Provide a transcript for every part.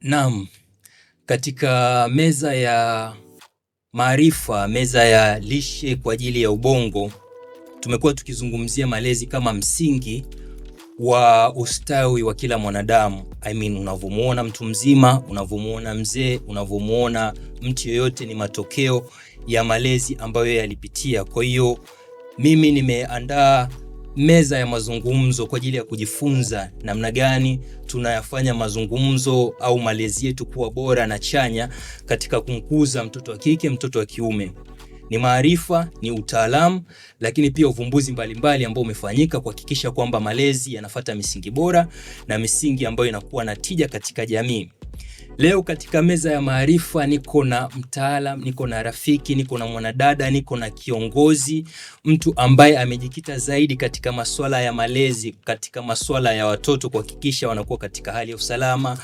Naam, katika meza ya maarifa, meza ya lishe kwa ajili ya ubongo, tumekuwa tukizungumzia malezi kama msingi wa ustawi wa kila mwanadamu. Unavyomuona mtu mzima, unavyomuona mzee, unavyomuona mtu yoyote ni matokeo ya malezi ambayo yalipitia. Kwa hiyo mimi nimeandaa meza ya mazungumzo kwa ajili ya kujifunza namna gani tunayafanya mazungumzo au malezi yetu kuwa bora na chanya katika kumkuza mtoto wa kike, mtoto wa kiume. Ni maarifa, ni utaalamu, lakini pia uvumbuzi mbalimbali ambao umefanyika kuhakikisha kwamba malezi yanafuata misingi bora na misingi ambayo inakuwa na tija katika jamii. Leo katika meza ya maarifa niko na mtaalam, niko na rafiki, niko na mwanadada, niko na kiongozi, mtu ambaye amejikita zaidi katika masuala ya malezi, katika masuala ya watoto kuhakikisha wanakuwa katika hali ya usalama,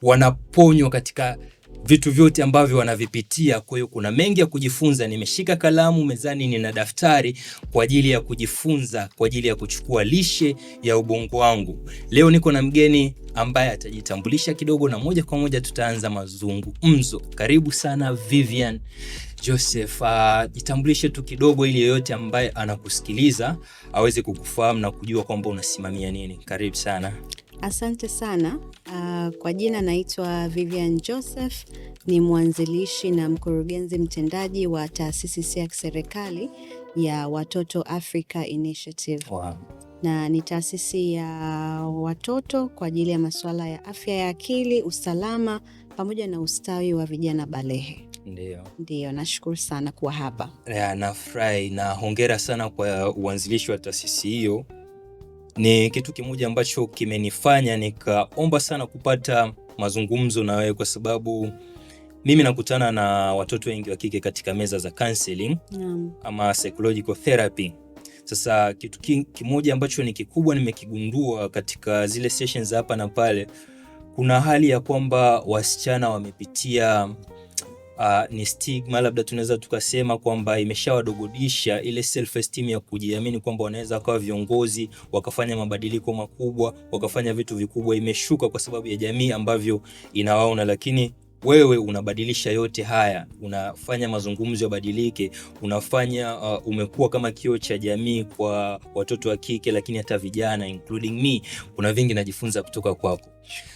wanaponywa katika vitu vyote ambavyo wanavipitia. Kwa hiyo kuna mengi ya kujifunza. Nimeshika kalamu mezani, nina daftari kwa ajili ya kujifunza, kwa ajili ya kuchukua lishe ya ubongo wangu. Leo niko na mgeni ambaye atajitambulisha kidogo na moja kwa moja tutaanza mazungumzo. Karibu sana Vivian Joseph. Jitambulishe tu kidogo ili yeyote ambaye anakusikiliza aweze kukufahamu na kujua kwamba unasimamia nini. Karibu sana. Asante sana. Kwa jina naitwa Vivian Joseph, ni mwanzilishi na mkurugenzi mtendaji wa taasisi si ya kiserikali ya Watoto Africa Initiative. Wow. Na ni taasisi ya watoto kwa ajili ya masuala ya afya ya akili, usalama pamoja na ustawi wa vijana balehe. Ndio, nashukuru sana kuwa hapa. Nafurahi na hongera sana kwa uanzilishi wa taasisi hiyo. Ni kitu kimoja ambacho kimenifanya nikaomba sana kupata mazungumzo na wewe, kwa sababu mimi nakutana na watoto wengi wa kike katika meza za counseling ama psychological therapy. Sasa kitu kimoja ambacho ni kikubwa nimekigundua katika zile sessions hapa na pale, kuna hali ya kwamba wasichana wamepitia ni stigma, labda tunaweza tukasema kwamba imeshawadogodisha ile self esteem ya kujiamini kwamba wanaweza kuwa viongozi, wakafanya mabadiliko makubwa, wakafanya vitu vikubwa. Imeshuka kwa sababu ya jamii ambavyo inawaona, lakini wewe unabadilisha yote haya, unafanya mazungumzo yabadilike, unafanya umekuwa kama kioo cha jamii kwa watoto wa kike, lakini hata vijana including me. Kuna vingi najifunza kutoka kwako.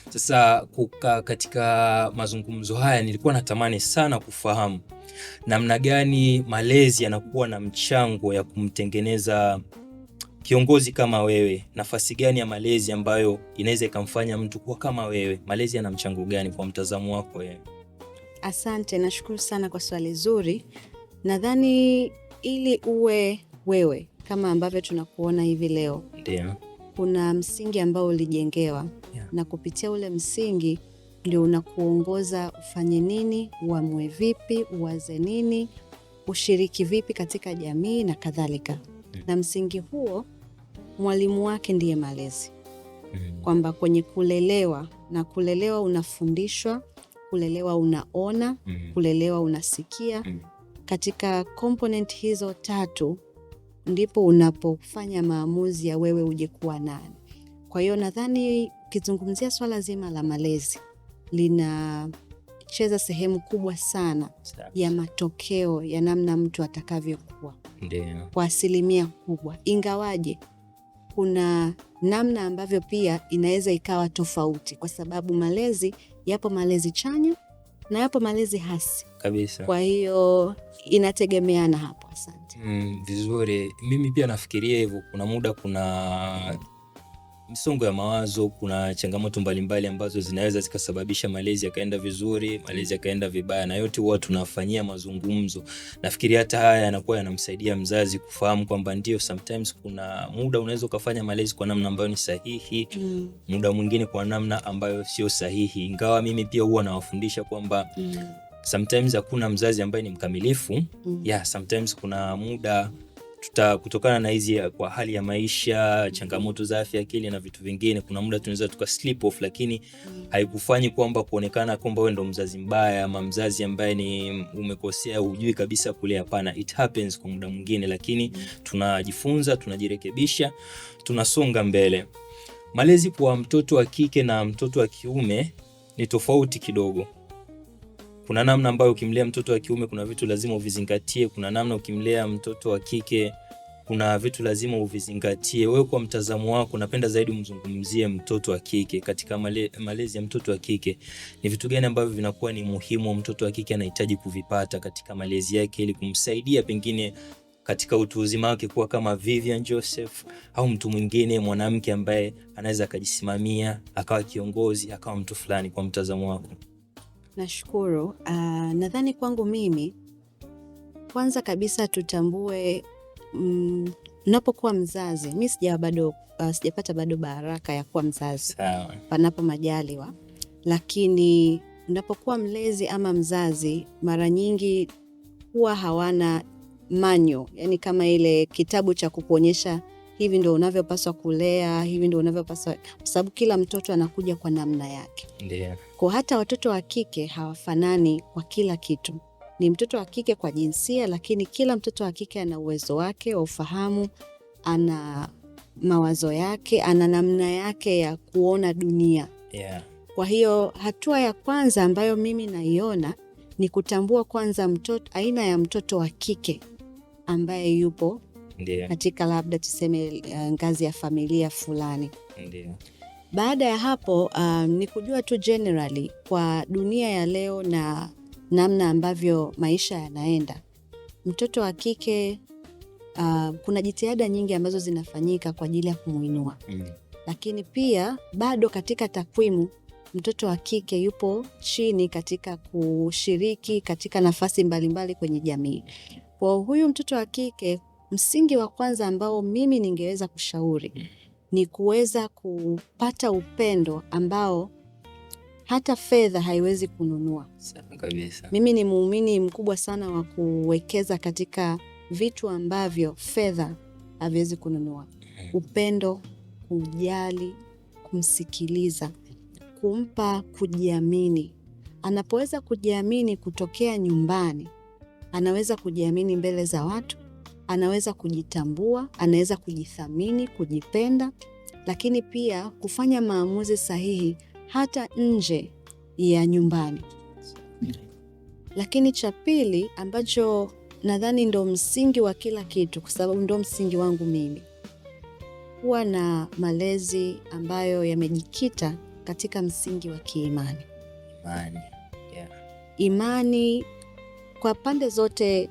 Sasa katika mazungumzo haya nilikuwa natamani sana kufahamu namna gani malezi yanakuwa na mchango ya kumtengeneza kiongozi kama wewe. Nafasi gani ya malezi ambayo inaweza ikamfanya mtu kuwa kama wewe? Malezi yana mchango gani kwa mtazamo wako wewe? Asante, nashukuru sana kwa swali zuri. Nadhani ili uwe wewe kama ambavyo tunakuona hivi leo, ndio kuna msingi ambao ulijengewa, na kupitia ule msingi ndio unakuongoza ufanye nini, uamue vipi, uwaze nini, ushiriki vipi katika jamii na kadhalika. Na msingi huo mwalimu wake ndiye malezi. Kwamba kwenye kulelewa, na kulelewa unafundishwa, kulelewa unaona, kulelewa unasikia. Katika component hizo tatu ndipo unapofanya maamuzi ya wewe uje kuwa nani. Kwa hiyo nadhani ukizungumzia swala zima la malezi linacheza sehemu kubwa sana ya matokeo ya namna mtu atakavyokuwa. Kwa asilimia kubwa, ingawaje kuna namna ambavyo pia inaweza ikawa tofauti, kwa sababu malezi yapo malezi chanya na yapo malezi hasi kabisa. Kwa hiyo inategemeana hapo. Asante. Vizuri. Mimi pia nafikiria hivyo. Kuna muda kuna msongo ya mawazo, kuna changamoto mbalimbali ambazo zinaweza zikasababisha malezi yakaenda vizuri, malezi yakaenda vibaya, na yote huwa tunafanyia mazungumzo. Nafikiri hata haya yanakuwa yanamsaidia mzazi kufahamu kwamba ndio sometimes kuna muda unaweza ukafanya malezi kwa namna ambayo ni sahihi, muda mwingine kwa namna ambayo sio sahihi. Ingawa mimi pia huwa nawafundisha kwamba sometimes hakuna mzazi ambaye ni mkamilifu. Sometimes kuna muda kutokana na hizi kwa hali ya maisha, changamoto za afya akili na vitu vingine, kuna muda tunaweza tuka slip off, lakini haikufanyi kwamba kuonekana kwamba wewe ndo mzazi mbaya ama mzazi ambaye ni umekosea, hujui kabisa kule. Hapana, it happens kwa muda mwingine, lakini tunajifunza, tunajirekebisha, tunasonga mbele. Malezi kwa mtoto wa kike na mtoto wa kiume ni tofauti kidogo. Kuna namna ambayo ukimlea mtoto wa kiume kuna vitu lazima uvizingatie, kuna namna ukimlea mtoto wa kike kuna vitu lazima uvizingatie. Wewe kwa mtazamo wako napenda zaidi umzungumzie mtoto wa kike. Katika malezi ya mtoto wa kike ni vitu gani ambavyo vinakuwa ni muhimu mtoto wa kike anahitaji kuvipata katika malezi yake ili kumsaidia pengine katika utu uzima wake kuwa kama Vivian Joseph au mtu mwingine mwanamke ambaye anaweza akajisimamia, akawa kiongozi, akawa mtu fulani kwa mtazamo wako? Nashukuru. Nadhani kwangu mimi, kwanza kabisa tutambue unapokuwa mzazi, mimi sijapata bado baraka ya kuwa mzazi. Panapo majaliwa. Lakini unapokuwa mlezi ama mzazi, mara nyingi huwa hawana manyo, yani kama ile kitabu cha kukuonyesha hivi ndio unavyopaswa kulea, hivi ndio unavyopaswa, kwa sababu kila mtoto anakuja kwa namna yake. Ndiyo. Kwa hata watoto wa kike hawafanani kwa kila kitu. Ni mtoto wa kike kwa jinsia, lakini kila mtoto wa kike ana uwezo wake wa ufahamu, ana mawazo yake, ana namna yake ya kuona dunia. Yeah. Kwa hiyo hatua ya kwanza ambayo mimi naiona ni kutambua kwanza aina ya mtoto wa kike ambaye yupo katika labda tuseme ngazi ya familia fulani. Ndiyo. Baada ya hapo ni kujua tu generally kwa dunia ya leo na namna ambavyo maisha yanaenda. Mtoto wa kike kuna jitihada nyingi ambazo zinafanyika kwa ajili ya kumuinua. Lakini pia bado katika takwimu mtoto wa kike yupo chini katika kushiriki katika nafasi mbalimbali kwenye jamii. Kwa huyu mtoto wa kike, msingi wa kwanza ambao mimi ningeweza kushauri ni kuweza kupata upendo ambao hata fedha haiwezi kununua. Kabisa. Mimi ni muumini mkubwa sana wa kuwekeza katika vitu ambavyo fedha haviwezi kununua. Upendo, kumjali, kumsikiliza, kumpa kujiamini. Anapoweza kujiamini kutokea nyumbani, anaweza kujiamini mbele za watu, anaweza kujitambua, anaweza kujithamini, kujipenda, lakini pia kufanya maamuzi sahihi hata nje ya nyumbani. Lakini cha pili ambacho nadhani ndo msingi wa kila kitu, kwa sababu ndo msingi wangu mimi, kuwa na malezi ambayo yamejikita katika msingi wa kiimani. Imani kwa pande zote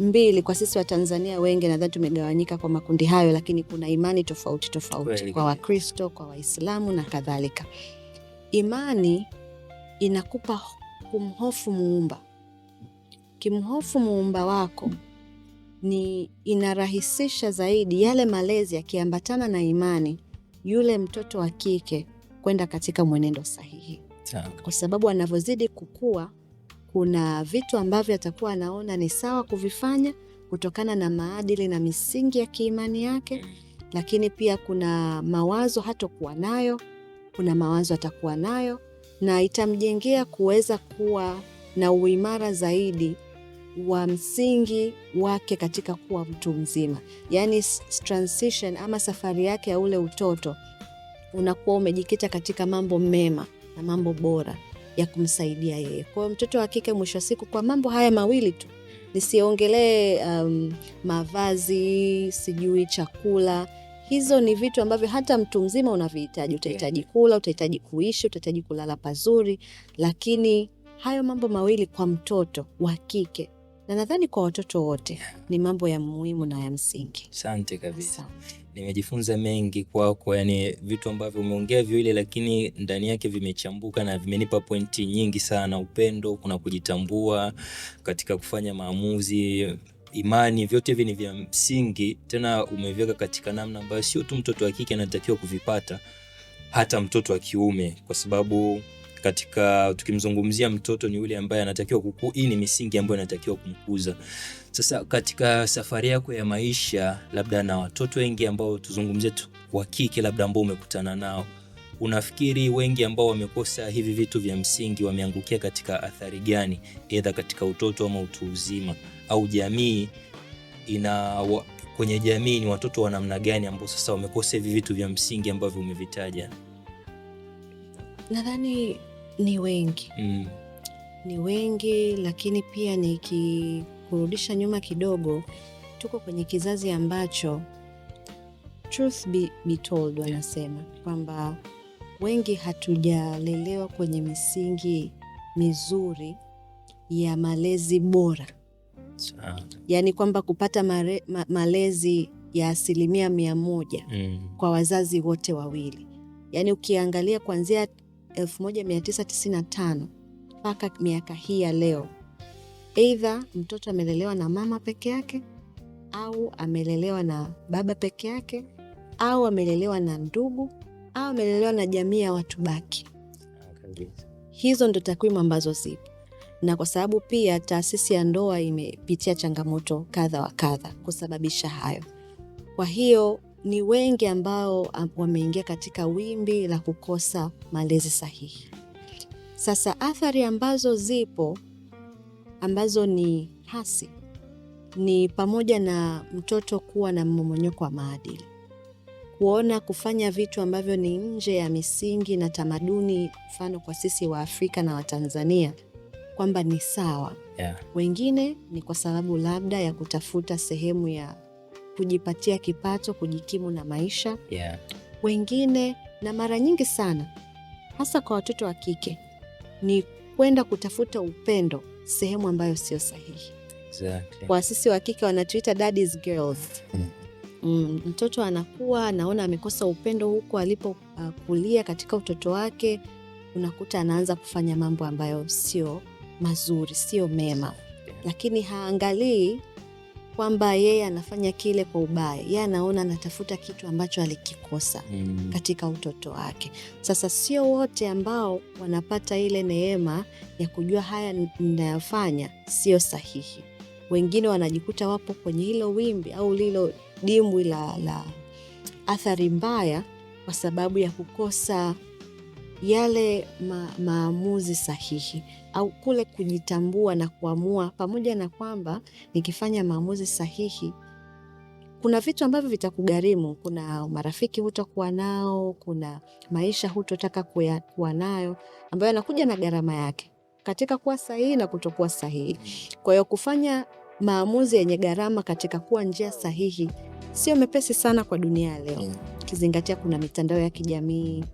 mbili. Kwa sisi wa Tanzania wengi nadhani tumegawanyika kwa makundi hayo, lakini kuna imani tofauti kwa Wakristo, kwa Waislamu na kadhalika. Imani inakupa kumhofu Muumba. Kimhofu Muumba wako ni inarahisisha zaidi yale malezi yakiambatana na imani, yule mtoto wa kike kwenda katika mwenendo sahihi. Kwa sababu anavyozidi kukua, kuna vitu ambavyo atakuwa anaona ni sawa kuvifanya kutokana na maadili na misingi ya kiimani yake, lakini pia kuna mawazo hatakuwa nayo, kuna mawazo atakuwa nayo, na itamjengea kuweza kuwa na uimara zaidi wa msingi wake katika kuwa mtu mzima. Yani transition ama safari yake ya ule utoto unakuwa umejikita katika mambo mema na mambo bora ya kumsaidia yeye. Kwa mtoto wa kike mwisho siku, kwa mambo haya mawili tu, nisiongelee mavazi, sijui chakula, hizo ni vitu ambavyo hata mtu mzima unavihitaji. Utahitaji kula, utahitaji kuishi, utahitaji kulala pazuri, lakini hayo mambo mawili kwa mtoto wa kike, na nadhani kwa watoto wote, ni mambo ya muhimu na ya msingi. Asante kabisa. Nimejifunza mengi kwako, yani vitu ambavyo umeongea vile, lakini ndani yake vimechambuka na vimenipa pointi nyingi sana. Upendo, kuna kujitambua katika kufanya maamuzi, imani, vyote hivi ni vya msingi, tena umeviweka katika namna ambayo sio tu mtoto wa kike anatakiwa kuvipata, hata mtoto wa kiume, kwa sababu katika tukimzungumzia mtoto ni yule ambaye anatakiwa kukua. Hii ni misingi ambayo anatakiwa kumkuza. Sasa katika safari yako ya maisha, labda na watoto wengi ambao tuzungumzie wa kike labda ambao umekutana nao, unafikiri wengi ambao wamekosa hivi vitu vya msingi wameangukia katika athari gani, aidha katika utoto ama utu uzima, au jamii kwenye jamii ni watoto wa namna gani ambao sasa wamekosa hivi vitu vya msingi ambavyo umevitaja? Nadhani Ni wengi. Ni wengi, lakini pia nikikurudisha nyuma kidogo, tuko kwenye kizazi ambacho truth be told wanasema kwamba wengi hatujalelewa kwenye misingi mizuri ya malezi bora. Yani kwamba kupata malezi ya 100% kwa wazazi wote wawili. Yani ukiangalia kuanzia 1995 mpaka miaka hii ya leo, either mtoto amelelewa na mama peke yake, au amelelewa na baba peke yake, au amelelewa na ndugu, au amelelewa na jamii ya watu baki. Hizo ndo takwimu ambazo zipo. Na kwa sababu pia taasisi ya ndoa imepitia changamoto kadha wa kadha kusababisha hayo. Kwa hiyo ni wengi ambao wameingia katika wimbi la kukosa malezi sahihi. Sasa athari ambazo zipo, ambazo ni hasi, ni pamoja na mtoto kuwa na mmomonyoko wa maadili, kuona kufanya vitu ambavyo ni nje ya misingi na tamaduni, mfano kwa sisi wa Afrika na wa Tanzania, kwamba ni sawa. Wengine ni kwa sababu labda ya kutafuta sehemu ya kujipatia kipato, kujikimu na maisha. Wengine, na mara nyingi sana hasa kwa watoto wa kike, ni kwenda kutafuta upendo sehemu ambayo sio sahihi. Kwa sisi wa kike wanatuita daddy's girls. Mtoto anakuwa anaona amekosa upendo huko alipokulia katika utoto wake, unakuta anaanza kufanya mambo ambayo sio mazuri, sio mema. Lakini haangalii kwamba yeye anafanya kile kwa ubaya. Yeye anaona anatafuta kitu ambacho alikikosa katika utoto wake. Sasa sio wote ambao wanapata ile neema ya kujua haya ninayofanya sio sahihi. Wengine wanajikuta wapo kwenye hilo wimbi au lilo dimbwi la athari mbaya kwa sababu ya kukosa yale maamuzi sahihi, au kule kujitambua na kuamua, pamoja na kwamba nikifanya maamuzi sahihi kuna vitu ambavyo vitakugharimu. Kuna marafiki hutakuwa nao, kuna maisha hutotaka kuwa nayo, ambayo yanakuja na gharama yake katika kuwa sahihi na kutokuwa sahihi. Kwa hiyo kufanya maamuzi yenye gharama katika kuwa njia sahihi sio mepesi sana kwa dunia ya leo. Kizingatia kuna mitandao ya kijamii,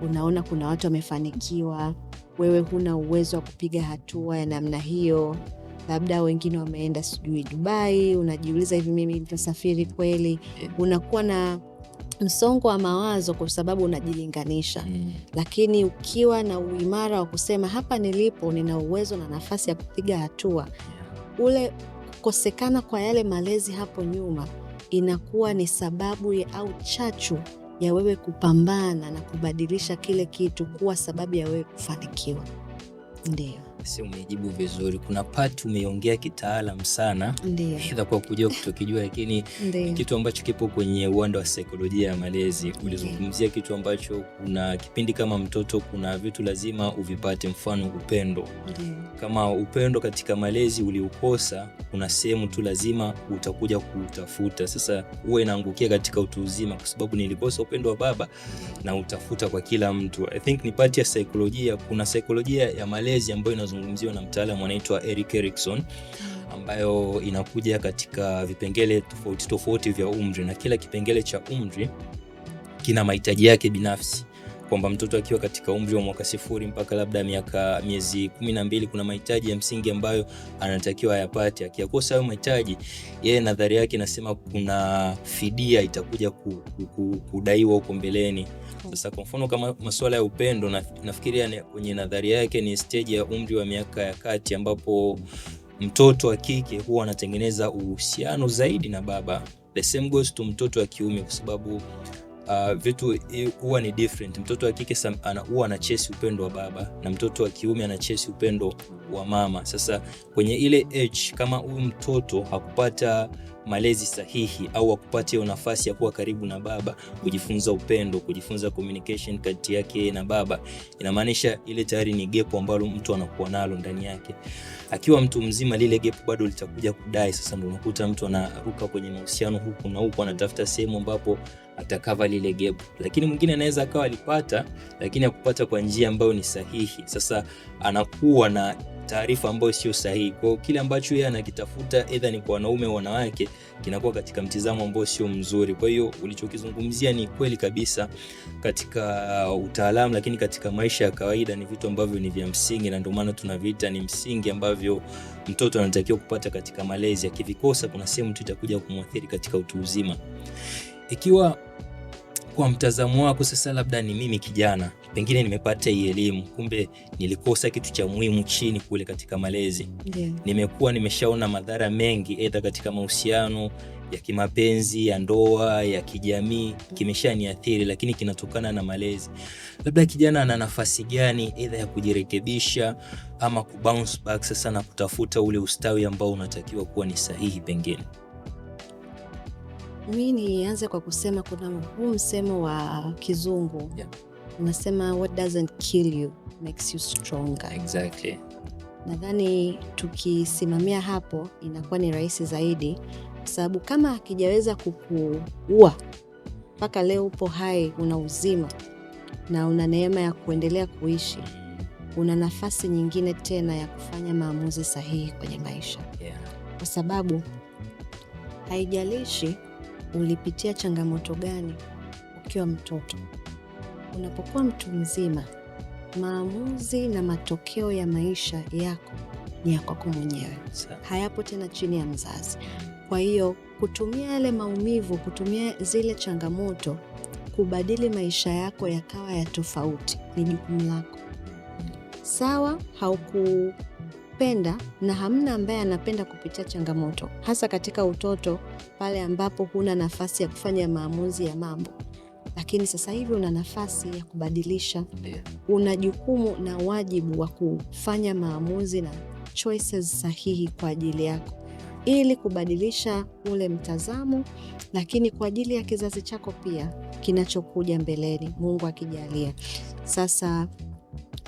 unaona kuna watu wamefanikiwa, wewe huna uwezo wa kupiga hatua ya namna hiyo. Labda wengine wameenda sijui Dubai, unajiuliza hivi mimi nitasafiri kweli? Unakuwa na msongo wa mawazo kwa sababu unajilinganisha. Lakini ukiwa na uimara wa kusema hapa nilipo nina uwezo na nafasi ya kupiga hatua, ule kukosekana kwa yale malezi hapo nyuma inakuwa ni sababu au chachu ya wewe kupambana na kubadilisha kile kitu kuwa sababu ya wewe kufanikiwa. Ndio. Si umejibu vizuri. Kuna part umeongea kitaalam sana. Ndio. Kwa kujua kutokijua, lakini kitu ambacho kipo kwenye uwanda wa saikolojia ya malezi. Ulizungumzia kitu ambacho kuna kipindi kama mtoto kuna vitu lazima uvipate, mfano upendo. Ndio. Kama upendo katika malezi uliukosa, kuna sehemu tu lazima utakuja kutafuta. Sasa uwe inaangukia katika utu uzima kwa sababu nilikosa upendo wa baba na utafuta kwa kila mtu. I think ni part ya saikolojia. Kuna saikolojia ya malezi ambayo inazungumziwa na mtaalamu anaitwa Erik Erikson, ambayo inakuja katika vipengele tofauti tofauti vya umri, na kila kipengele cha umri kina mahitaji yake binafsi. Kwamba mtoto akiwa katika umri wa mwaka 0 mpaka labda miezi 12 kuna mahitaji ya msingi ambayo anatakiwa ayapate. Akiyakosa hayo mahitaji, yeye nadhari yake inasema kuna fidia itakuja kudaiwa huko mbeleni. Sasa kwa mfano kama masuala ya upendo, nafikiria kwenye nadhari yake ni stage ya umri wa miaka ya kati, ambapo mtoto wa kike huwa anatengeneza uhusiano zaidi na baba. The same goes to mtoto wa kiume, kwa sababu vitu huwa ni different. Mtoto wa kike huwa anachesi upendo wa baba na mtoto wa kiume anachesi upendo wa mama. Sasa kwenye ile age, kama huyu mtoto hakupata malezi sahihi au akupate hiyo nafasi ya kuwa karibu na baba, kujifunza upendo, kujifunza communication kati yake na baba, inamaanisha ile tayari ni gap ambalo mtu anakuwa nalo ndani yake. Akiwa mtu mzima lile gap bado litakuja kudai. Sasa ndio unakuta mtu anaruka kwenye mahusiano huku na huku, anatafuta sehemu ambapo atakava lile gap. Lakini mwingine anaweza akawa alipata lakini hakupata kwa njia ambayo ni sahihi. Sasa anakuwa na taarifa ambayo sio sahihi. Kwa kile ambacho yeye anakitafuta either ni kwa wanaume au wanawake kinakuwa katika mtizamo ambao sio mzuri. Kwa hiyo ulichokizungumzia ni kweli kabisa katika utaalamu, lakini katika maisha ya kawaida ni vitu ambavyo ni vya msingi, na ndio maana tunaviita ni msingi ambavyo mtoto anatakiwa kupata katika malezi. Akivikosa kuna sehemu tu itakuja kumwathiri katika utu uzima. Ikiwa kwa mtazamo wako sasa, labda ni mimi kijana, pengine nimepata hii elimu, kumbe nilikosa kitu cha muhimu chini kule katika malezi. Nimekuwa nimeshaona madhara mengi aidha katika mahusiano ya kimapenzi, ya ndoa, ya kijamii, kimeshaniathiri, lakini kinatokana na malezi. Labda kijana ana nafasi gani aidha ya kujirekebisha ama kubounce back sasa na kutafuta ule ustawi ambao unatakiwa kuwa ni sahihi? Pengine mimi nianze kwa kusema kuna huu msemo wa kizungu unasema what doesn't kill you makes you stronger. Exactly. Nadhani tukisimamia hapo inakuwa ni rahisi zaidi, kwa sababu kama hakijaweza kukuua mpaka leo upo hai, una uzima na una neema ya kuendelea kuishi, una nafasi nyingine tena ya kufanya maamuzi sahihi kwenye maisha. Kwa sababu haijalishi ulipitia changamoto gani ukiwa mtoto, unapokuwa mtu mzima, maamuzi na matokeo ya maisha yako ni ya kwako mwenyewe, hayapo tena chini ya mzazi. Kwa hiyo kutumia yale maumivu, kutumia zile changamoto kubadili maisha yako yakawa ya tofauti ni jukumu lako. Sawa, haukupenda na hamna ambaye anapenda kupitia changamoto, hasa katika utoto pale ambapo huna nafasi ya kufanya maamuzi ya mambo. Lakini sasa hivi una nafasi ya kubadilisha. Una jukumu na wajibu wa kufanya maamuzi na choices sahihi kwa ajili yako, ili kubadilisha ule mtazamo, lakini kwa ajili ya kizazi chako pia kinachokuja mbeleni, Mungu akijalia. Sasa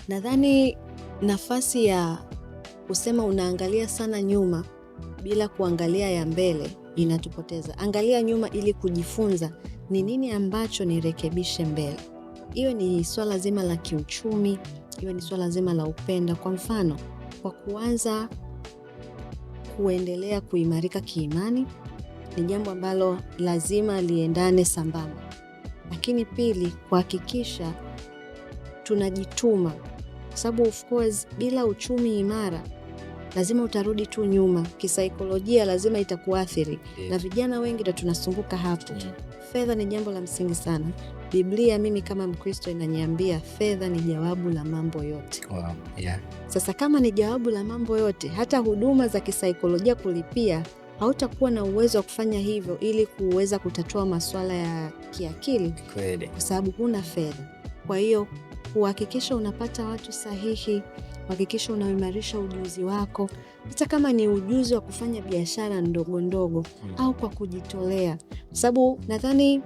nadhani nafasi ya kusema unaangalia sana nyuma bila kuangalia ya mbele inatupoteza. Angalia nyuma ili kujifunza ni nini ambacho nirekebishe mbele. Hiyo ni swala zima la kiuchumi, hiyo ni swala zima la upendo. Kwa mfano, kwa kuanza kuendelea kuimarika kiimani ni jambo ambalo lazima liendane sambamba. Lakini pili, kuhakikisha tunajituma, sababu of course bila uchumi imara lazima utarudi tu nyuma. Kisaikolojia lazima itakuathiri. Na vijana wengi ndio tunasumbuka hapo. Fedha ni jambo la msingi sana. Biblia mimi kama Mkristo inaniambia fedha ni jawabu la mambo yote. Sasa kama ni jawabu la mambo yote, hata huduma za kisaikolojia kulipia, hautakuwa na uwezo wa kufanya hivyo ili kuweza kutatua masuala ya kiakili kwa sababu huna fedha. Kwa hiyo kuhakikisha unapata watu sahihi, kuhakikisha unaimarisha ujuzi wako, hata kama ni ujuzi wa kufanya biashara ndogo ndogo au kwa kujitolea. Kwa sababu nadhani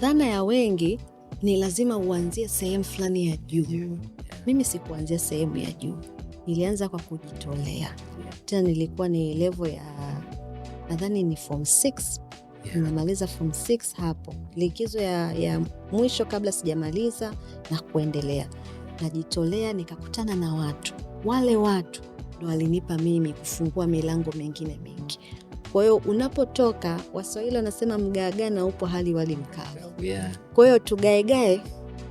dhana ya wengi ni lazima uanzie sehemu fulani ya juu. Mimi sikuanzia sehemu ya juu, nilianza kwa kujitolea. Tena nilikuwa ni level ya nadhani ni form 6. Nimemaliza form 6 hapo, likizo ya mwisho kabla sijamaliza na kuendelea. Najitolea, nikakutana na watu. Wale watu ndo walinipa mimi kufungua milango mengine mingi. Kwa hiyo unapotoka, Waswahili wanasema mgaagana upo hali wali mkavu. Kwa hiyo tugaegae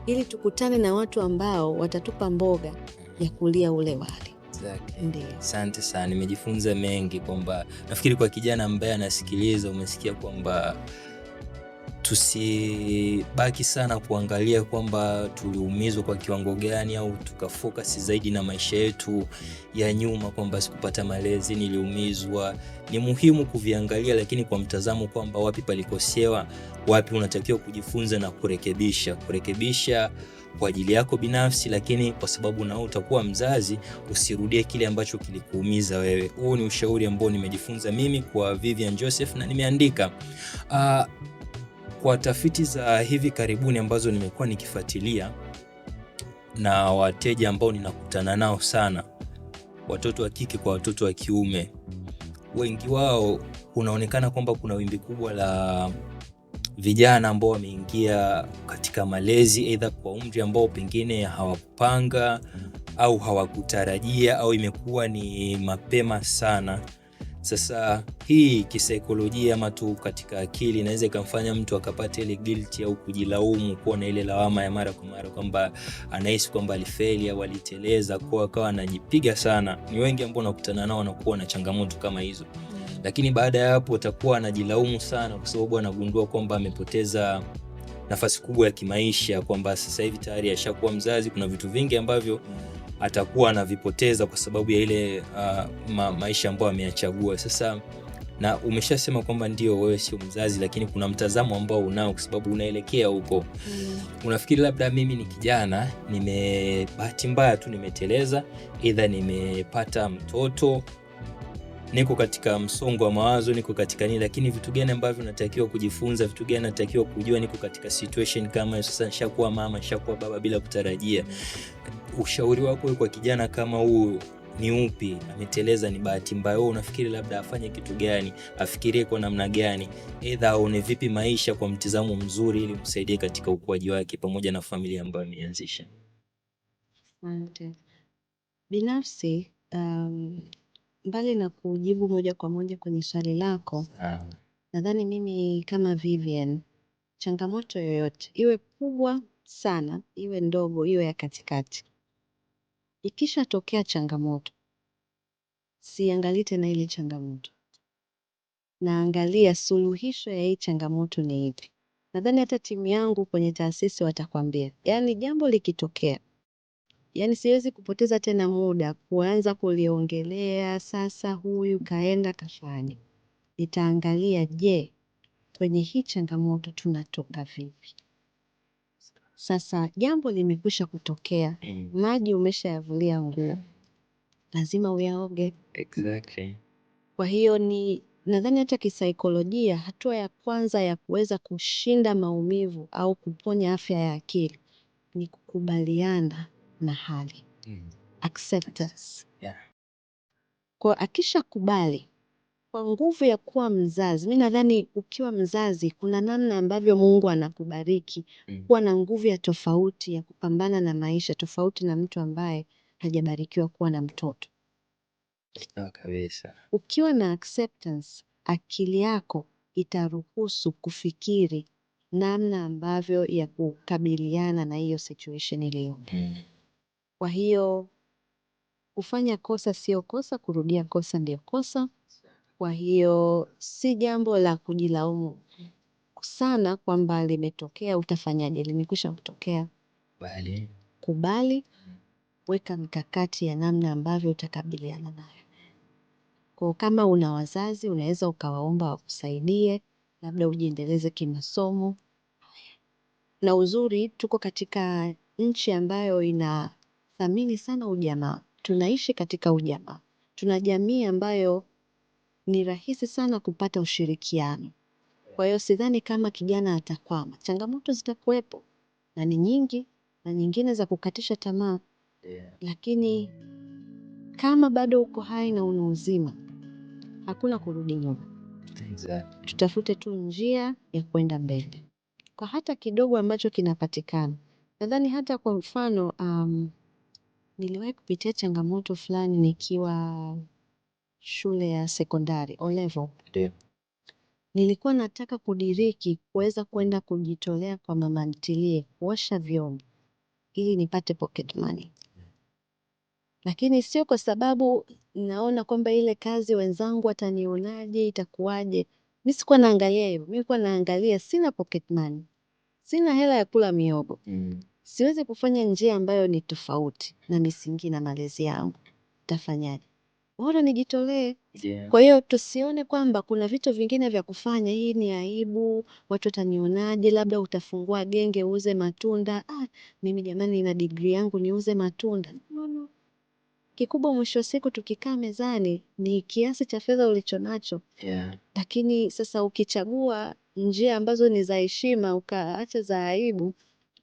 ili tukutane na watu ambao watatupa mboga ya kulia ule wali. Asante sana, nimejifunza mengi kwamba nafikiri kwa kijana ambaye anasikiliza, umesikia kwamba tusibaki sana kuangalia kwamba tuliumizwa kwa kiwango gani, au tukafocus zaidi na maisha yetu ya nyuma kwamba sikupata malezi, niliumizwa. Ni muhimu kuviangalia, lakini kwa mtazamo kwamba wapi palikosewa, wapi unatakiwa kujifunza na kurekebisha kwa ajili yako binafsi, lakini kwa sababu nao utakuwa mzazi, usirudie kile ambacho kilikuumiza wewe. Huu ni ushauri ambao nimejifunza mimi kwa Vivian Joseph na nimeandika. Kwa tafiti za hivi karibuni ambazo nimekuwa nikifuatilia na wateja ambao ninakutana nao sana, watoto wa kike kwa watoto wa kiume, wengi wao unaonekana kwamba kuna wimbi kubwa la vijana ambao wameingia katika malezi aidha kwa umri ambao pengine hawakupanga au hawakutarajia, au imekuwa ni mapema sana. Sasa hii kisaikolojia ama tu katika akili inaweza ikamfanya mtu akapata ile guilt au kujilaumu, kuwa na ile lawama ya mara kwa mara kwamba anahisi kwamba alifeli au aliteleza, kwa akawa anajipiga sana. Ni wengi ambao nakutana nao wanakuwa na changamoto kama hizo. Lakini baada ya hapo atakuwa anajilaumu sana kwa sababu anagundua kwamba amepoteza nafasi kubwa ya kimaisha, kwamba sasa hivi tayari ashakuwa mzazi, kuna vitu vingi ambavyo atakuwa anavipoteza kwa sababu ya ile maisha ambayo ameyachagua. Sasa na umeshasema kwamba ndio wewe sio mzazi, lakini kuna mtazamo ambao unao kwa sababu unaelekea huko. Unafikiri labda mimi ni kijana, bahati mbaya tu nimeteleza, aidha nimepata mtoto, niko katika msongo wa mawazo, niko katika nini, lakini vitu gani ambavyo natakiwa kujifunza, vitu gani natakiwa kujua, niko katika situation kama sasa nishakuwa mama, nishakuwa baba bila kutarajia. Ushauri wako kwa kijana kama huu ni upi? Ameteleza, ni bahati mbaya, wewe unafikiri labda afanye kitu gani, afikirie kwa namna gani, aidha aone vipi maisha kwa mtizamo mzuri ili msaidie katika ukuaji wake pamoja na familia ambayo ameanzisha? Asante. Binafsi mbali na kujibu moja kwa moja kwenye swali lako, nadhani mimi kama Vivian, changamoto yoyote iwe kubwa sana, iwe ndogo, iwe ya katikati, ikisha tokea changamoto, siangalii tena ile changamoto, naangalia suluhisho ya hii changamoto ni ipi. Nadhani hata timu yangu kwenye taasisi watakwambia, yani jambo likitokea, yani siwezi kupoteza tena muda kuanza kuliongelea sasa huyu kaenda kafanya. Nitaangalia, je, kwenye hii changamoto tunatoka vipi? Sasa jambo limekwisha kutokea, maji umeshayavulia nguo, lazima uyaoge. Exactly. Kwa hiyo nadhani hata kisaikolojia, hatua ya kwanza ya kuweza kushinda maumivu au kuponya afya ya akili ni kukubaliana na hali. Acceptance. Yeah. Kwa akisha kubali, kwa nguvu ya kuwa mzazi, mimi nadhani ukiwa mzazi kuna namna ambavyo Mungu anakubariki kuwa na nguvu ya tofauti ya kupambana na maisha, tofauti na mtu ambaye hajabarikiwa kuwa na mtoto. Kabisa. Ukiwa na acceptance, akili yako itaruhusu kufikiri namna ambavyo ya kukabiliana na hiyo situation iliyo. Kwa hiyo kufanya kosa sio kosa, kurudia kosa ndio kosa. Kwa hiyo si jambo la kujilaumu sana kwamba limetokea utafanyaje, limekwisha kutokea. Kubali, weka mikakati ya namna ambavyo utakabiliana nayo. Kwa kama una wazazi, unaweza ukawaomba wakusaidie, labda ujiendeleze kimasomo. Na uzuri tuko katika nchi ambayo inathamini sana ujamaa. Tunaishi katika ujamaa. Tuna jamii ambayo ni rahisi sana kupata ushirikiano. Kwa hiyo sidhani kama kijana atakwama. Changamoto zitakuwepo na ni nyingi na nyingine za kukatisha tamaa. Lakini kama bado uko hai na una uzima, hakuna kurudi nyuma. Exactly. Tutafute tu njia ya kwenda mbele kwa hata kidogo ambacho kinapatikana. Nadhani hata kwa mfano niliwahi kupitia changamoto fulani nikiwa shule ya sekondari O level. Nilikuwa nataka kudiriki kuweza kwenda kujitolea kwa mama ntilie kuosha vyombo ili nipate pocket money. Lakini sio kwa sababu naona kwamba ile kazi wenzangu watanionaje, itakuwaje. Mimi sikuwa naangalia hivyo. Mimi nilikuwa naangalia sina pocket money. Sina hela ya kula miogo. Siwezi kufanya njia ambayo ni tofauti na misingi na malezi yangu. Tafanyaje? Bora nijitolee. Yeah. Kwa hiyo tusione kwamba kuna vitu vingine vya kufanya, hii ni aibu, watu watanionaje, labda utafungua genge uuze matunda. Mimi jamani nina degree yangu niuze matunda. No. Kikubwa mwisho wa siku tukikaa mezani ni kiasi cha fedha ulichonacho. Yeah. Lakini sasa ukichagua njia ambazo ni za heshima ukaacha za aibu,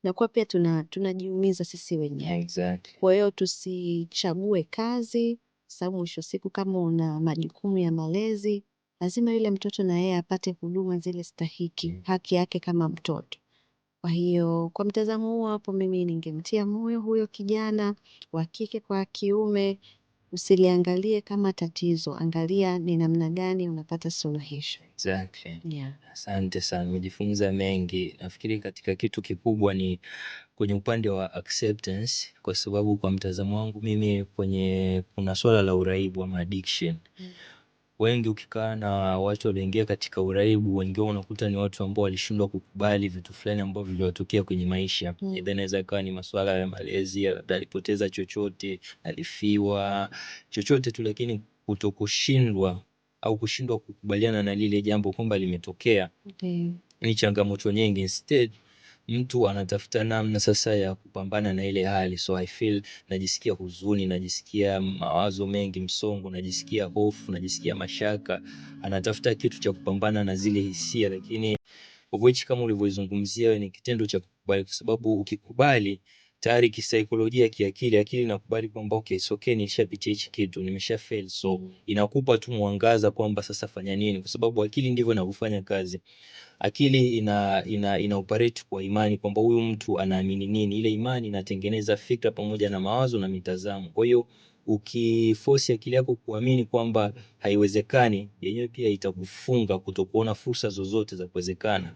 na kwa pia tunajiumiza sisi wenyewe. Yeah, exactly. Kwa hiyo tusichague kazi, sababu mwisho siku kama una majukumu ya malezi, lazima yule mtoto na yeye apate huduma zile stahiki, haki yake kama mtoto. Kwa hiyo kwa mtazamo huo hapo mimi ningemtia moyo huyo kijana wa kike kwa kiume, usiliangalie kama tatizo, angalia ni namna gani unapata suluhisho. Exactly. Yeah. Asante sana, umejifunza mengi. Nafikiri katika kitu kikubwa ni kwenye upande wa acceptance, kwa sababu kwa mtazamo wangu mimi kuna swala la uraibu wa addiction. Wengi ukikaa na watu walioingia katika uraibu, wengi wao unakuta ni watu ambao walishindwa kukubali vitu fulani ambavyo viliwatokea kwenye maisha. Inaweza ikawa ni masuala ya malezi, alipoteza chochote, alifiwa, chochote tu, lakini kutokushindwa au kushindwa kukubaliana na lile jambo kwamba limetokea. Ni changamoto nyingi. Instead mtu anatafuta namna sasa ya kupambana na ile hali. So I feel najisikia huzuni, najisikia mawazo mengi, msongo, najisikia hofu, najisikia mashaka. Anatafuta kitu cha kupambana na zile hisia, lakini which kama ulivyozungumzia ni kitendo cha kukubali, kwa sababu ukikubali tayari kisaikolojia, kiakili, akili inakubali kwamba okay, it's okay, nishapitia hichi kitu, nimesha fail. So inakupa tu mwangaza kwamba sasa fanya nini, kwa sababu akili ndivyo inavyofanya kazi. Akili ina operate kwa imani kwamba huyu mtu anaamini nini. Ile imani inatengeneza fikra pamoja na mawazo na mitazamo. Kwa hiyo ukiforce akili yako kuamini kwamba haiwezekani, yenyewe pia itakufunga kutokuona fursa zozote za kuwezekana.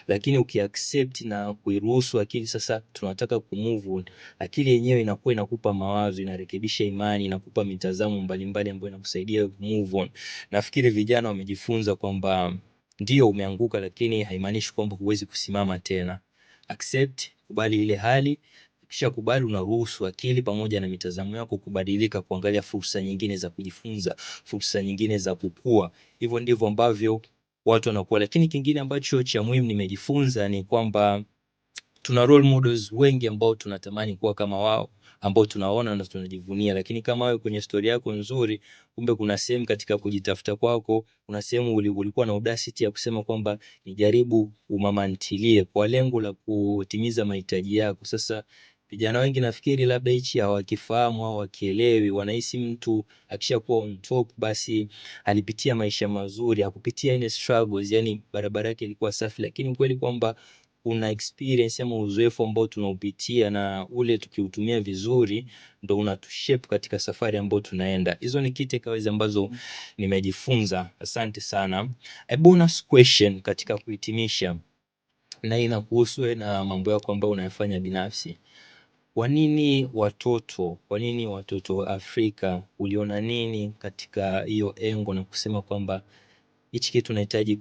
Lakini ukiaccept na kuiruhusu akili sasa tunataka kumove on, akili yenyewe inakuwa inakupa mawazo, inarekebisha imani, inakupa mitazamo mbalimbali ambayo inakusaidia move on. Nafikiri vijana wamejifunza kwamba ndio umeanguka, lakini haimaanishi kwamba huwezi kusimama tena. Accept, kubali ile hali. Kisha kubali, unaruhusu akili pamoja na mitazamo yako kubadilika, kuangalia fursa nyingine za kujifunza, fursa nyingine za kukua. Hivyo ndivyo ambavyo watu wanakuwa. Lakini kingine ambacho cha muhimu nimejifunza ni kwamba tuna role models wengi ambao tunatamani kuwa kama wao, ambao tunaona na tunajivunia. Lakini kama wewe kwenye story yako nzuri, kumbe kuna sehemu katika kujitafuta kwako, kuna sehemu ulikuwa na audacity ya kusema kwamba nijaribu umama ntilie kwa lengo la kutimiza mahitaji yako. Sasa vijana wengi nafikiri labda hichi hawakifahamu au wakielewi, wanahisi mtu akishakuwa on top basi alipitia maisha mazuri, hakupitia any struggles, yani barabara yake ilikuwa safi. Lakini kweli kwamba una experience ama uzoefu ambao tunaupitia, na ule tukiutumia vizuri ndo unatushape katika safari ambayo tunaenda. Hizo ni key takeaways ambazo nimejifunza. Asante sana. A bonus question katika kuhitimisha, na inakuhusu na mambo yako ambayo unayofanya binafsi. Kwa nini watoto wa Afrika? Uliona nini katika hiyo engo na kusema kwamba hichi kitu tunahitaji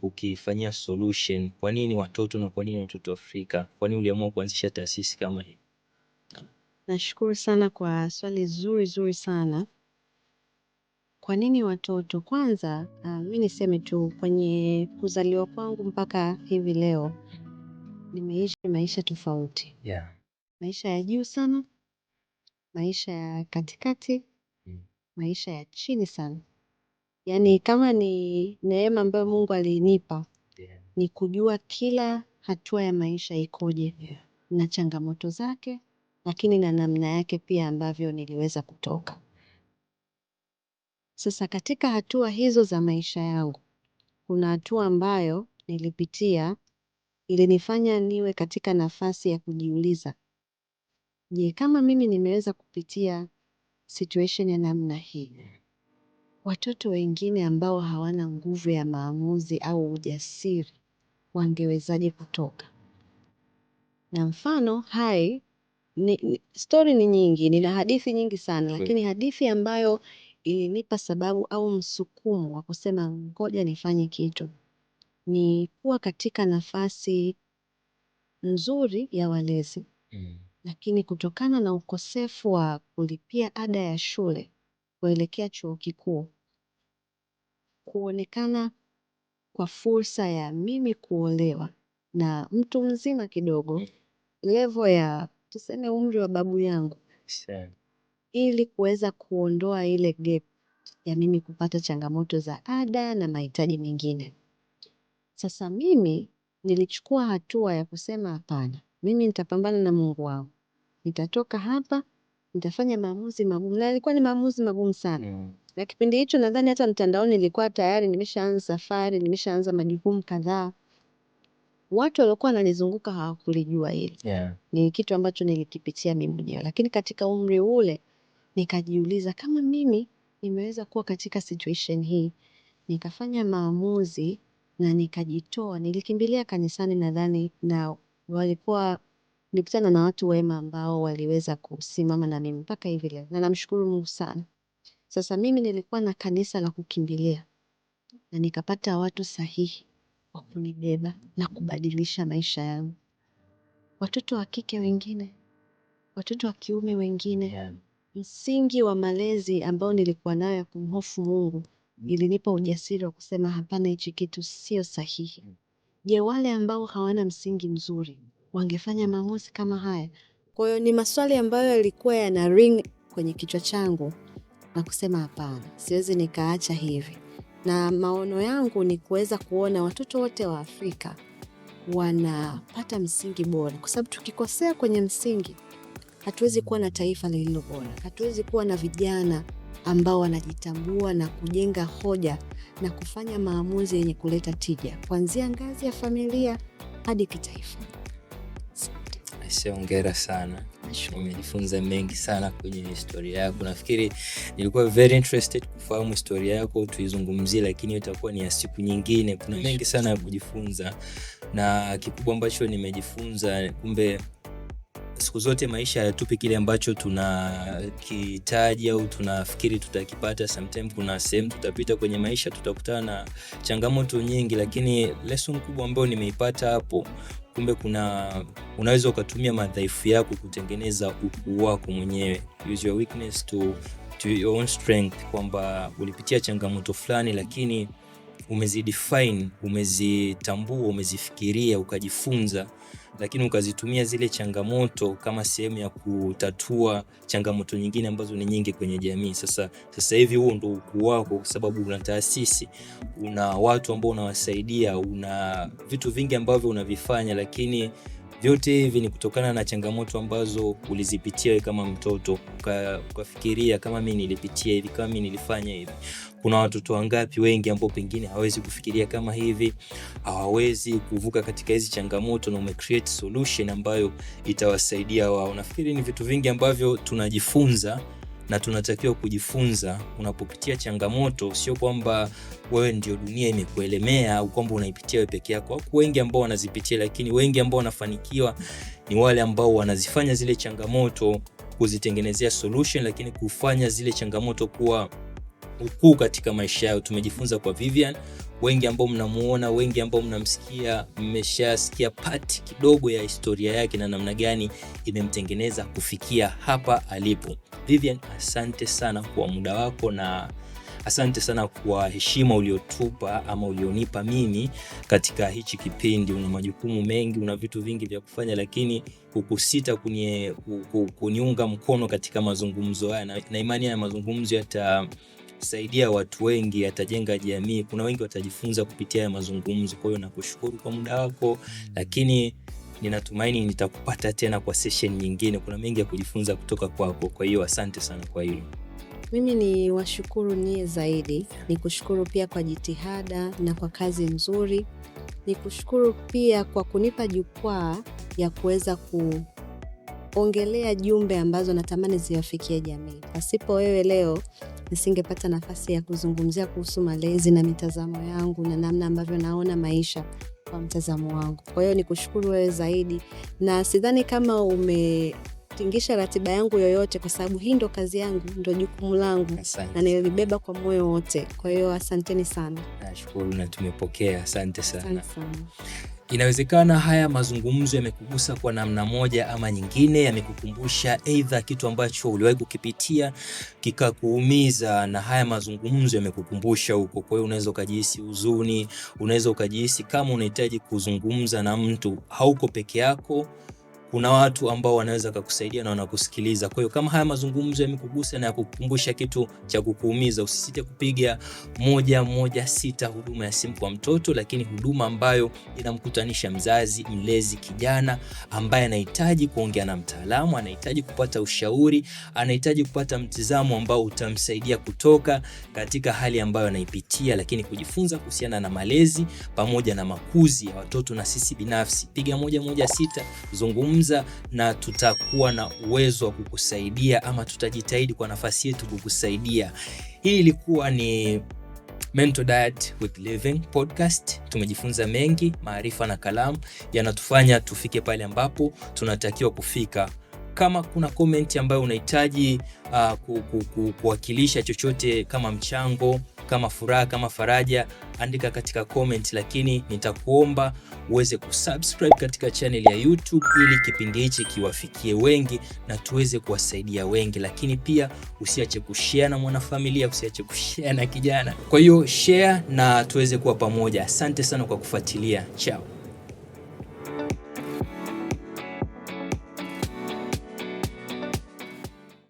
kukifanyia solution? Kwa nini watoto, na kwa nini watoto Afrika? Kwa nini uliamua kuanzisha taasisi kama hii? Nashukuru sana kwa swali zuri sana. Kwa nini watoto? Kwanza mimi niseme tu, kwenye kuzaliwa kwangu mpaka hivi leo nimeishi maisha tofauti. Yeah. Maisha ya juu sana, maisha ya katikati, maisha ya chini sana. Yaani kama ni neema ambayo Mungu alinipa, ni kujua kila hatua ya maisha ikoje, na changamoto zake, lakini na namna yake pia ambavyo niliweza kutoka. Sasa katika hatua hizo za maisha yangu, kuna hatua ambayo nilipitia ilinifanya niwe katika nafasi ya kujiuliza, je, kama mimi nimeweza kupitia situation ya namna hii, watoto wengine ambao hawana nguvu ya maamuzi au ujasiri wangewezaje kutoka? Na mfano hai story ni nyingi, nina hadithi nyingi sana, lakini hadithi ambayo ilinipa sababu au msukumo wa kusema ngoja nifanye kitu ni kuwa katika nafasi nzuri ya walezi. Lakini kutokana na ukosefu wa kulipia ada ya shule kuelekea chuo kikuu, kuonekana kwa fursa ya mimi kuolewa na mtu mzima kidogo, level ya tuseme umri wa babu yangu, ili kuweza kuondoa ile gap ya mimi kupata changamoto za ada na mahitaji mengine. Sasa mimi nilichukua hatua ya kusema hapana, mimi nitapambana na Mungu wangu. Nitatoka hapa, nitafanya maamuzi magumu. Na ilikuwa ni maamuzi magumu sana. Na kipindi hicho nadhani hata mtandaoni nilikuwa tayari nimeshaanza safari, nimeshaanza majukumu kadhaa. Watu waliokuwa wananizunguka hawakulijua hili. Ni kitu ambacho nilikipitia mimi mwenyewe. Lakini katika umri ule nikajiuliza kama mimi nimeweza kuwa katika situation hii, nikafanya maamuzi na nikajitoa. Nilikimbilia kanisani nadhani, na nilikutana na watu wema ambao waliweza kusimama na mimi mpaka hivi leo. Na namshukuru Mungu sana. Sasa mimi nilikuwa na kanisa la kukimbilia na nikapata watu sahihi wa kunibeba na kubadilisha maisha yangu. Watoto wa kike wengine, watoto wa kiume wengine. Msingi wa malezi ambao nilikuwa nayo ya kumhofu Mungu ilinipa ujasiri wa kusema hapana, hichi kitu sio sahihi. Je, wale ambao hawana msingi mzuri wangefanya maamuzi kama haya? Kwa hiyo ni maswali ambayo yalikuwa yana ring kwenye kichwa changu na kusema hapana, siwezi nikaacha hivi. Na maono yangu ni kuweza kuona watoto wote wa Afrika wanapata msingi bora, kwa sababu tukikosea kwenye msingi hatuwezi kuwa na taifa lililo bora. Hatuwezi kuwa na vijana ambao wanajitambua na kujenga hoja na kufanya maamuzi yenye kuleta tija kuanzia ngazi ya familia hadi kitaifa. Hongera sana. Nimejifunza mengi sana kwenye historia yako. Nafikiri nilikuwa very interested kufahamu historia yako, tuizungumzie, lakini itakuwa ni ya siku nyingine. Kuna mengi sana ya kujifunza, na kikubwa ambacho nimejifunza, kumbe siku zote maisha hayatupi kile ambacho tunakihitaji au tunafikiri tutakipata. Sometimes kuna sehemu tutapita kwenye maisha, tutakutana na changamoto nyingi, lakini lesson kubwa ambayo nimeipata hapo, kumbe unaweza ukatumia madhaifu yako kutengeneza ukuu wako mwenyewe. Use your weakness to your own strength, kwamba ulipitia changamoto fulani lakini umezidefine, umezitambua, umezifikiria, ukajifunza, lakini ukazitumia zile changamoto kama sehemu ya kutatua changamoto nyingine ambazo ni nyingi kwenye jamii. Sasa hivi huo ndo ukuu wako, kwa sababu una taasisi, una watu ambao unawasaidia, una vitu vingi ambavyo unavifanya, lakini vyote hivi ni kutokana na changamoto ambazo ulizipitia wewe kama mtoto. Ukafikiria kama mimi nilipitia hivi, kama mimi nilifanya hivi. Kuna watoto wangapi wengi ambao pengine hawezi kufikiria kama hivi, hawawezi kuvuka katika hizi changamoto, na umecreate solution ambayo itawasaidia wao. Nafikiri ni vitu vingi ambavyo tunajifunza na tunatakiwa kujifunza. Unapopitia changamoto, sio kwamba wewe ndio dunia imekuelemea au kwamba unaipitia wewe peke yako. Wako wengi ambao wanazipitia, lakini wengi ambao wanafanikiwa ni wale ambao wanazifanya zile changamoto kuzitengenezea solution, lakini kufanya zile changamoto kuwa ukuu katika maisha yao. Tumejifunza kwa Vivian. Wengi ambao mnamuona, wengi ambao mnamsikia, mmeshasikia part kidogo ya historia yake na namna gani imemtengeneza kufikia hapa alipo. Vivian, asante sana kwa muda wako, na asante sana kwa heshima uliotupa ama ulionipa mimi katika hichi kipindi. Una majukumu mengi, una vitu vingi vya kufanya, lakini hukusita kuniunga mkono katika mazungumzo haya, na imani ya mazungumzo yatasaidia watu wengi, yatajenga jamii. Kuna wengi watajifunza kupitia ya mazungumzo. Kwa hiyo nakushukuru kwa muda wako, lakini ninatumaini nitakupata tena kwa session nyingine. Kuna mengi ya kujifunza kutoka kwako. Kwa hiyo asante sana kwa hilo. Mimi ni washukuru nie zaidi. Ni kushukuru pia kwa jitihada na kwa kazi nzuri. Ni kushukuru pia kwa kunipa jukwaa ya kuweza kuongelea jumbe ambazo natamani ziwafikie jamii. Pasipo wewe leo nisingepata nafasi ya kuzungumzia kuhusu malezi na mitazamo yangu na namna ambavyo naona maisha kwa mtazamo wangu. Kwa hiyo ni kushukuru wewe zaidi, na sidhani kama kutingisha ratiba yangu yoyote, kwa sababu hii ndo kazi yangu, ndo jukumu langu na nilibeba kwa moyo wote. Kwa hiyo asanteni sana. Nashukuru na tumepokea. Asante sana. Inawezekana haya mazungumzo yamekugusa kwa namna moja ama nyingine, yamekukumbusha aidha kitu ambacho uliwahi kukipitia kikakuumiza, na haya mazungumzo yamekukumbusha huko. Kwa hiyo unaweza ukajihisi huzuni, unaweza ukajihisi kama unahitaji kuzungumza na mtu, hauko peke yako. Kuna watu ambao wanaweza kukusaidia na wanakusikiliza. Kwa hiyo kama haya mazungumzo yamekugusa na kukukumbusha kitu cha kukuumiza, usisite kupiga 116 huduma ya simu kwa mtoto, lakini huduma ambayo inamkutanisha mzazi, mlezi, kijana ambaye anahitaji kuongea na mtaalamu, anahitaji kupata ushauri, anahitaji kupata mtizamo ambao utamsaidia kutoka katika hali ambayo anaipitia, lakini kujifunza kuhusiana na malezi pamoja na makuzi ya watoto na sisi binafsi. Piga 116, zungumza na tutakuwa na uwezo wa kukusaidia, ama tutajitahidi kwa nafasi yetu kukusaidia. Hii ilikuwa ni Mental Diet with Living podcast. Tumejifunza mengi, maarifa na kalamu yanatufanya tufike pale ambapo tunatakiwa kufika. Kama kuna comment ambayo unahitaji kuwakilisha chochote, kama mchango, kama furaha, kama faraja, andika katika comment, lakini nitakuomba uweze kusubscribe katika channel ya YouTube ili kipindi hichi kiwafikie wengi na tuweze kuwasaidia wengi. Lakini pia usiache kushare na mwanafamilia, usiache kushare na kijana. Kwa hiyo share na tuweze kuwa pamoja. Asante sana kwa kufuatilia. Ciao.